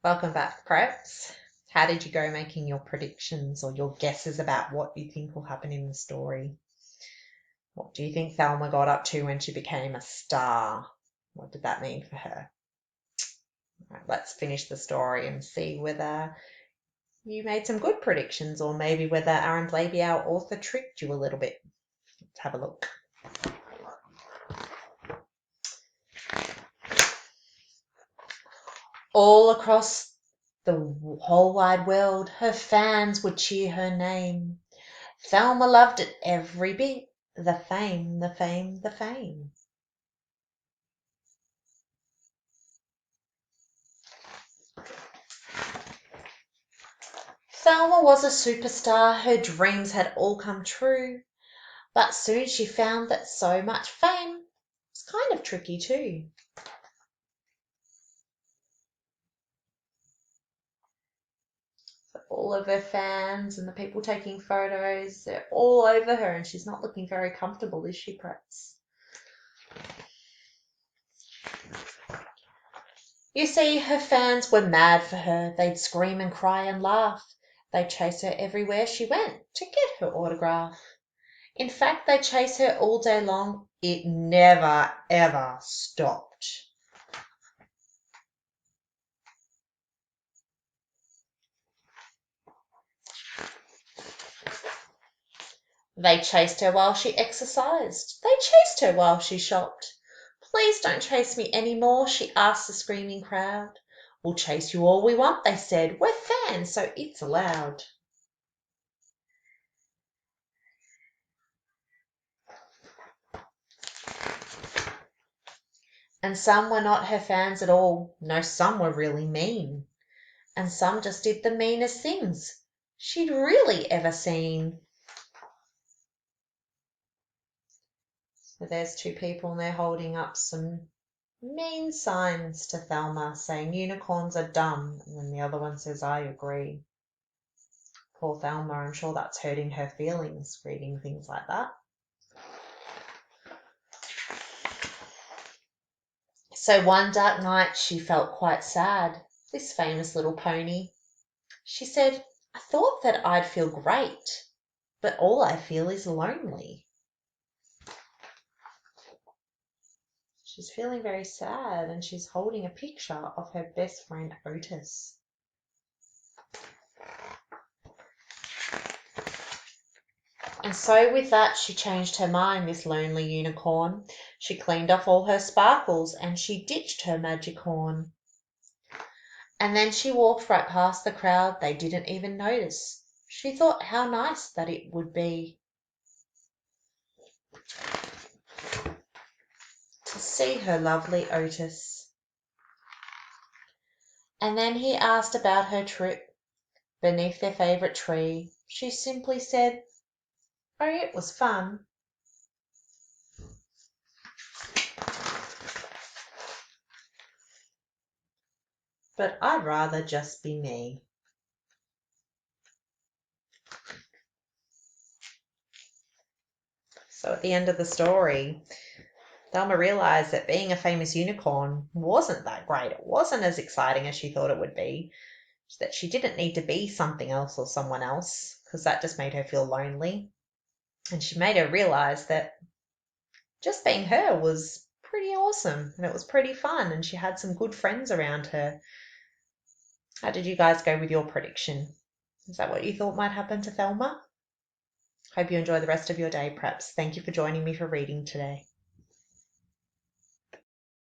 Welcome back, Preps. How did you go making your predictions or your guesses about what you think will happen in the story? What do you think Thelma got up to when she became a star? What did that mean for her? All right, let's finish the story and see whether you made some good predictions or maybe whether Aaron Blabey, our author, tricked you a little bit. Let's have a look. All across the whole wide world, her fans would cheer her name. Thelma loved it every bit. The fame, the fame, the fame. Thelma was a superstar. Her dreams had all come true. But soon she found that so much fame was kind of tricky too. All of her fans and the people taking photos, they're all over her and she's not looking very comfortable, is she, perhaps? You see, her fans were mad for her. They'd scream and cry and laugh. They'd chase her everywhere she went to get her autograph. In fact, they'd chase her all day long. It never, ever stopped. They chased her while she exercised. They chased her while she shopped. Please don't chase me any more, she asked the screaming crowd. We'll chase you all we want, they said. We're fans, so it's allowed. And some were not her fans at all. No, some were really mean. And some just did the meanest things she'd really ever seen. So there's two people and they're holding up some mean signs to Thelma saying unicorns are dumb, and then the other one says, I agree. Poor Thelma, I'm sure that's hurting her feelings reading things like that. So one dark night she felt quite sad, this famous little pony. She said, I thought that I'd feel great, but all I feel is lonely. She's feeling very sad and she's holding a picture of her best friend Otis. And so with that she changed her mind, this lonely unicorn. She cleaned off all her sparkles and she ditched her magic horn. And then she walked right past the crowd. They didn't even notice. She thought how nice that it would be to see her lovely Otis. And then he asked about her trip beneath their favourite tree. She simply said, oh, it was fun. But I'd rather just be me. So at the end of the story, Thelma realised that being a famous unicorn wasn't that great. It wasn't as exciting as she thought it would be. That she didn't need to be something else or someone else because that just made her feel lonely. And she made her realise that just being her was pretty awesome and it was pretty fun and she had some good friends around her. How did you guys go with your prediction? Is that what you thought might happen to Thelma? Hope you enjoy the rest of your day, Preps. Thank you for joining me for reading today.